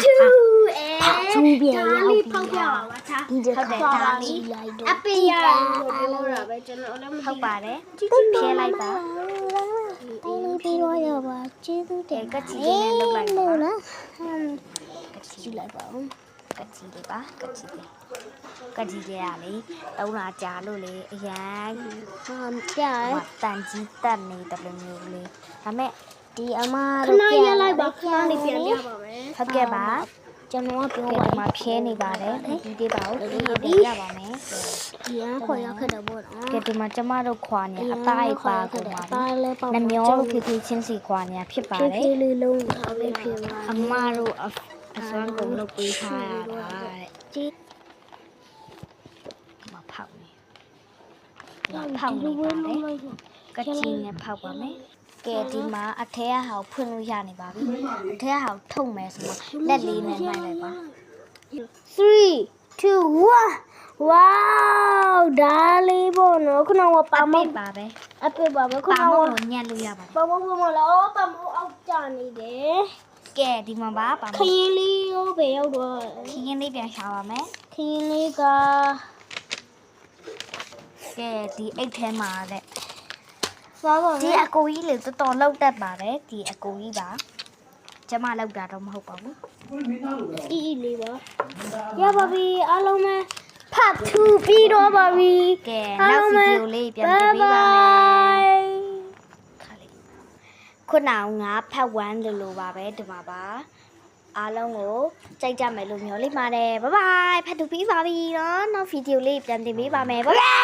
two two ပြန် ဒါ ရောက် လေး ပြီ ဖောက်ပြပါပါချာ ဒီတစ်ခါ ဒါလေး လိုက်တော့ အပေရလို့ပြောတာပဲကျွန်တော်လည်းမ ဟုတ်ပါတယ် ကြည့်ကြည့် ဖြဲလိုက်ပါ တိုင်းလေးပြီးတော့ရပါကျေးဇူးတင် ကချီလေးနဲ့လုပ်လိုက်ပါ နော် ကချီ ကြည့်လိုက်ပါဦး ကချီလေးပါကချီလေးကချီလေးရလေတုံးတာကြာလို့လေအရန် ပြရဲ တန်ကြီးတက်နေတယ်လို့မျိုးလေးဒါမဲ့ ဒီအမ ခ တို့ ဏရလိုက်ပါခဏလေးပြန်ပြပါမယ် ဟုတ်ကဲ့ပါ ကျွန်တော်ကပြော ကဲ ပါ ဒီမှာဖြဲနေပါတယ်ဒီသေးပါဦးဒီသေးရပါမယ် ဒီအခေါ်ရခဲ့တယ်ပေါ့နော် ကဲဒီမှာကျမတို့ခွာနေအသားပါကုန်ပါ သားလည်းပေါ့ နှမျောလို့ဖေဖေချင်းစီခွာနေဖြစ်ပါ ဖြည်း တယ် ဖြည်းလေးလုံးထားပေးဖြစ်ပါ အမတို့အစွမ်းကုန်လုပ်ပေးထားရတာတဲ့ ကြည့် မဖောက်နေဖောက်နေပါတယ်ကချီနဲ့ဖောက်ပါမယ်ကဲဒီမှာအထဲကဟာဖွင့်လို့ရနေပါပြီအထဲကဟာထုတ်မယ်ဆိုတော့လက်လေးနဲ့နှိုက်လိုက်ပါ 3 2 1 wow ဒါလေးပေါ့နော်ခုနကပါမ ပါပဲ အပစ်ပါပဲခု ပါ န မ က ကိုညှက်လို့ရပါတယ် ပါမမလားပါမအောက်ကျနေတယ် ကဲဒီမှာပါပါမ ခရင်လေးရောပဲရောက်တော့ ခင်းလေးပြန်ရှာပါမယ် ခရင်လေးက ကဲဒီအိတ်ထဲမှာတဲ့ သွားပါ ဒီ မယ် အကိုကြီးလေတော်တော်လောက်တတ်ပါတယ်ဒီအကိုကြီးပါကျမလောက်တာတော့မဟုတ်ပါဘူး အီအီလေးပါရပါပြီအားလုံးပဲဖတ်ထူပြီးတော့ပါပြီ ကဲနောက်ဗီဒီယိုလေးပြန်ပြပေးပါမယ်ခါလေးခုနကငါဖတ်ဝမ်းလို့ပါပဲဒီမှာပါအားလုံးကိုကြိုက်ကြမယ်လို့မျှော်လင့်ပါတယ်ဘိုင်ဘိုင်ဖတ်တူပြီးပါပြီနော်နောက်ဗီဒီယိုလေးပြန်တင်ပေးပါမယ်ဘိုင်ဘိုင်